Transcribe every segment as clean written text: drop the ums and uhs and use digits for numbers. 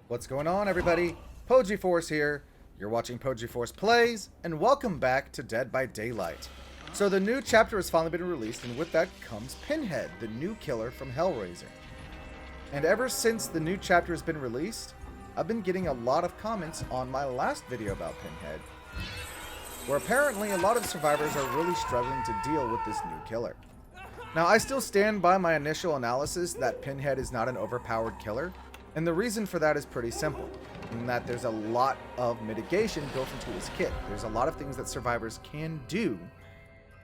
What's going on, everybody? Pogiforce here. You're watching Pogiforce Plays, and welcome back to Dead by Daylight. So the new chapter has finally been released, and with that comes Pinhead, the new killer from Hellraiser. And ever since the new chapter has been released, I've been getting a lot of comments on my last video about Pinhead, where apparently a lot of survivors are really struggling to deal with this new killer. Now, I still stand by my initial analysis that Pinhead is not an overpowered killer, and the reason for that is pretty simple, in that there's a lot of mitigation built into his kit. There's a lot of things that survivors can do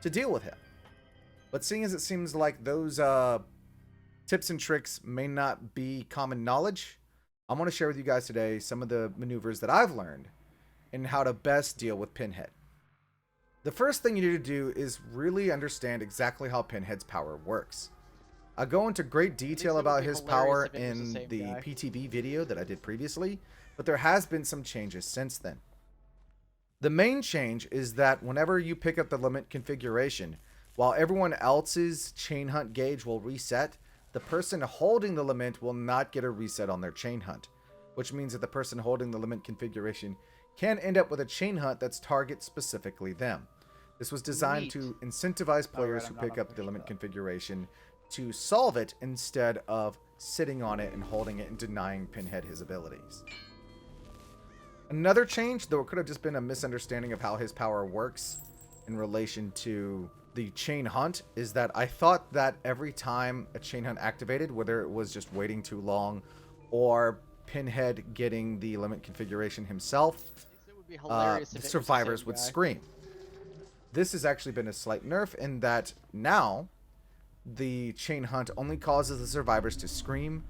to deal with him. But seeing as it seems like those tips and tricks may not be common knowledge, I want to share with you guys today some of the maneuvers that I've learned and how to best deal with Pinhead. The first thing you need to do is really understand exactly how Pinhead's power works. I go into great detail about his power in the PTB video that I did previously, but there has been some changes since then. The main change is that whenever you pick up the Lament configuration, while everyone else's chain hunt gauge will reset, the person holding the Lament will not get a reset on their chain hunt, which means that the person holding the Lament configuration can end up with a chain hunt that's target specifically them. This was designed to incentivize players who pick up the Lament configuration to solve it instead of sitting on it and holding it and denying Pinhead his abilities. Another change, though it could have just been a misunderstanding of how his power works in relation to the chain hunt, is that I thought that every time a chain hunt activated, whether it was just waiting too long or Pinhead getting the Lament configuration himself, the survivors would scream. This has actually been a slight nerf in that now the chain hunt only causes the survivors to scream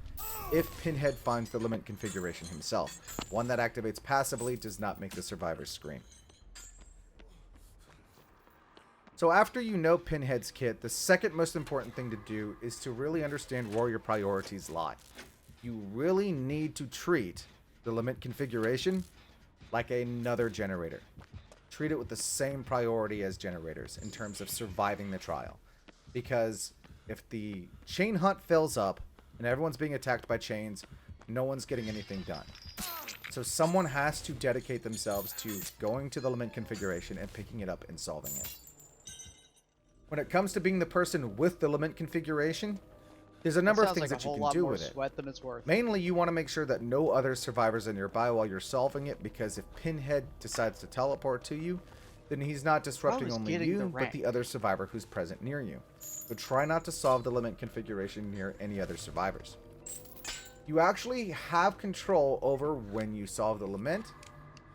if Pinhead finds the Lament configuration himself. One that activates passively does not make the survivors scream. So after you know Pinhead's kit, the second most important thing to do is to really understand where your priorities lie. You really need to treat the Lament configuration like another generator. Treat it with the same priority as generators in terms of surviving the trial. Because if the chain hunt fills up and everyone's being attacked by chains, no one's getting anything done. So someone has to dedicate themselves to going to the Lament configuration and picking it up and solving it. When it comes to being the person with the Lament configuration, there's a number of things that you can do with it. Mainly, you want to make sure that no other survivors are nearby while you're solving it, because if Pinhead decides to teleport to you, then he's not disrupting only you, but the other survivor who's present near you. So try not to solve the Lament configuration near any other survivors. You actually have control over when you solve the Lament,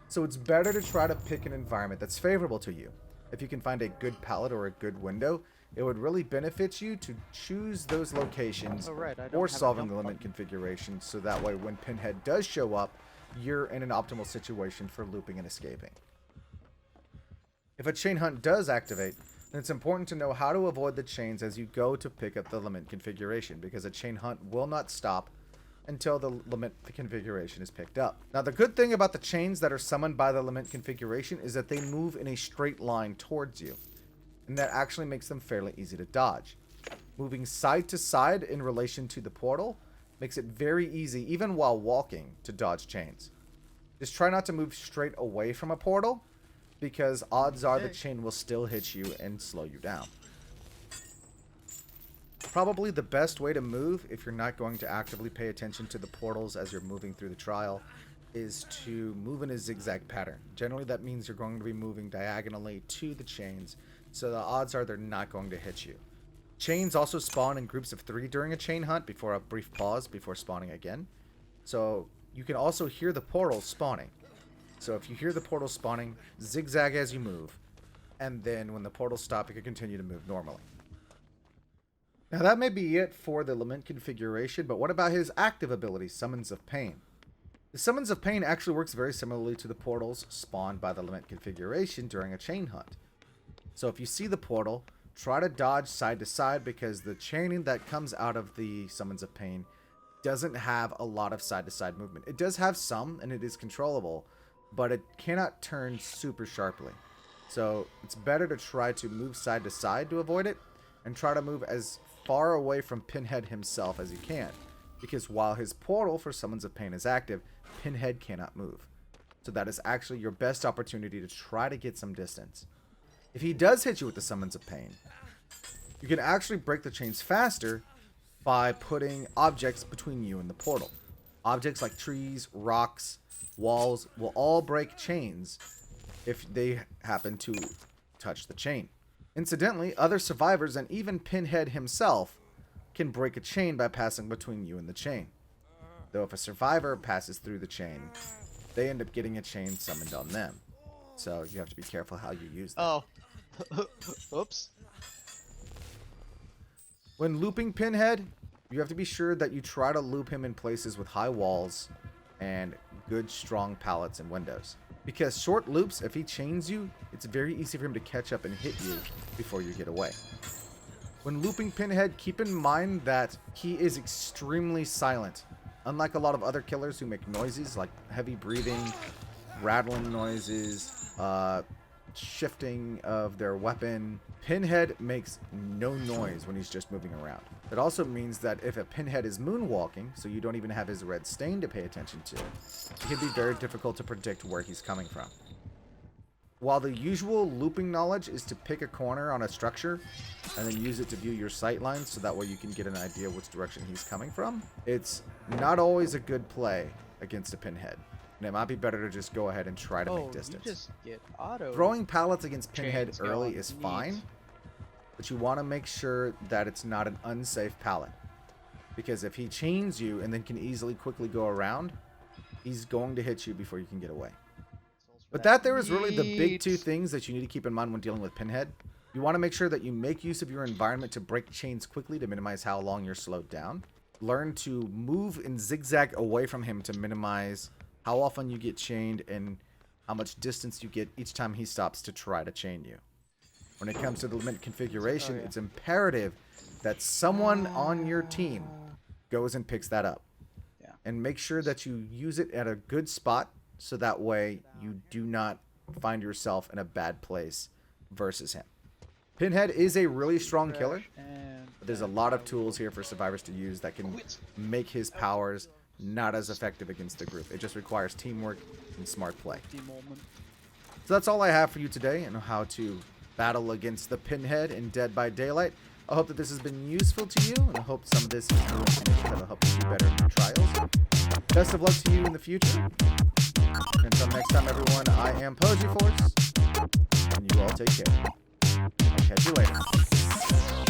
so it's better to try to pick an environment that's favorable to you. If you can find a good palette or a good window, it would really benefit you to choose those locations for solving the Lament configuration, so that way when Pinhead does show up, you're in an optimal situation for looping and escaping. If a chain hunt does activate, then it's important to know how to avoid the chains as you go to pick up the Lament configuration, because a chain hunt will not stop until the Lament configuration is picked up. Now, the good thing about the chains that are summoned by the Lament configuration is that they move in a straight line towards you, and that actually makes them fairly easy to dodge. Moving side to side in relation to the portal makes it very easy, even while walking, to dodge chains. Just try not to move straight away from a portal, because odds are the chain will still hit you and slow you down. Probably the best way to move, if you're not going to actively pay attention to the portals as you're moving through the trial, is to move in a zigzag pattern. Generally, that means you're going to be moving diagonally to the chains, so the odds are they're not going to hit you. Chains also spawn in groups of 3 during a chain hunt before a brief pause before spawning again. So you can also hear the portals spawning. So if you hear the portal spawning, zigzag as you move, and then when the portals stop, you can continue to move normally. Now that may be it for the Lament configuration, but what about his active ability, Summons of Pain? The Summons of Pain actually works very similarly to the portals spawned by the Lament configuration during a chain hunt. So if you see the portal, try to dodge side to side, because the chaining that comes out of the Summons of Pain doesn't have a lot of side to side movement. It does have some, and it is controllable, but it cannot turn super sharply. So it's better to try to move side to side to avoid it, and try to move as far away from Pinhead himself as you can. because while his portal for Summons of Pain is active, Pinhead cannot move. So that is actually your best opportunity to try to get some distance. If he does hit you with the Summons of Pain, you can actually break the chains faster by putting objects between you and the portal. Objects like trees, rocks, walls will all break chains if they happen to touch the chain. Incidentally, other survivors and even Pinhead himself can break a chain by passing between you and the chain. Though if a survivor passes through the chain, they end up getting a chain summoned on them. So you have to be careful how you use them. Oh. Oops. When looping Pinhead, you have to be sure that you try to loop him in places with high walls and good strong pallets and windows. Because short loops, if he chains you, it's very easy for him to catch up and hit you before you get away. When looping Pinhead, keep in mind that he is extremely silent. Unlike a lot of other killers who make noises like heavy breathing, rattling noises, shifting of their weapon, Pinhead makes no noise when he's just moving around. It also means that if a Pinhead is moonwalking, so you don't even have his red stain to pay attention to, it can be very difficult to predict where he's coming from. While the usual looping knowledge is to pick a corner on a structure and then use it to view your sight lines so that way you can get an idea which direction he's coming from, it's not always a good play against a Pinhead. And it might be better to just go ahead and try to make distance. You just get auto. Throwing pallets against Pinhead early is fine, but you want to make sure that it's not an unsafe pallet. Because if he chains you and then can easily quickly go around, he's going to hit you before you can get away. But that there is really the big two things that you need to keep in mind when dealing with Pinhead. You want to make sure that you make use of your environment to break chains quickly to minimize how long you're slowed down. Learn to move and zigzag away from him to minimize how often you get chained and how much distance you get each time he stops to try to chain you. When it comes to the Lament configuration, it's imperative that someone on your team goes and picks that up. Yeah. And make sure that you use it at a good spot so that way you do not find yourself in a bad place versus him. Pinhead is a really strong killer, but there's a lot of tools here for survivors to use that can make his powers not as effective against the group. It just requires teamwork and smart play. So that's all I have for you today on how to battle against the Pinhead in Dead by Daylight. I hope that this has been useful to you, and I hope some of this is new information that will help you do better in your trials. Best of luck to you in the future. Until next time, everyone, I am Pogiforce, and you all take care. I'll catch you later.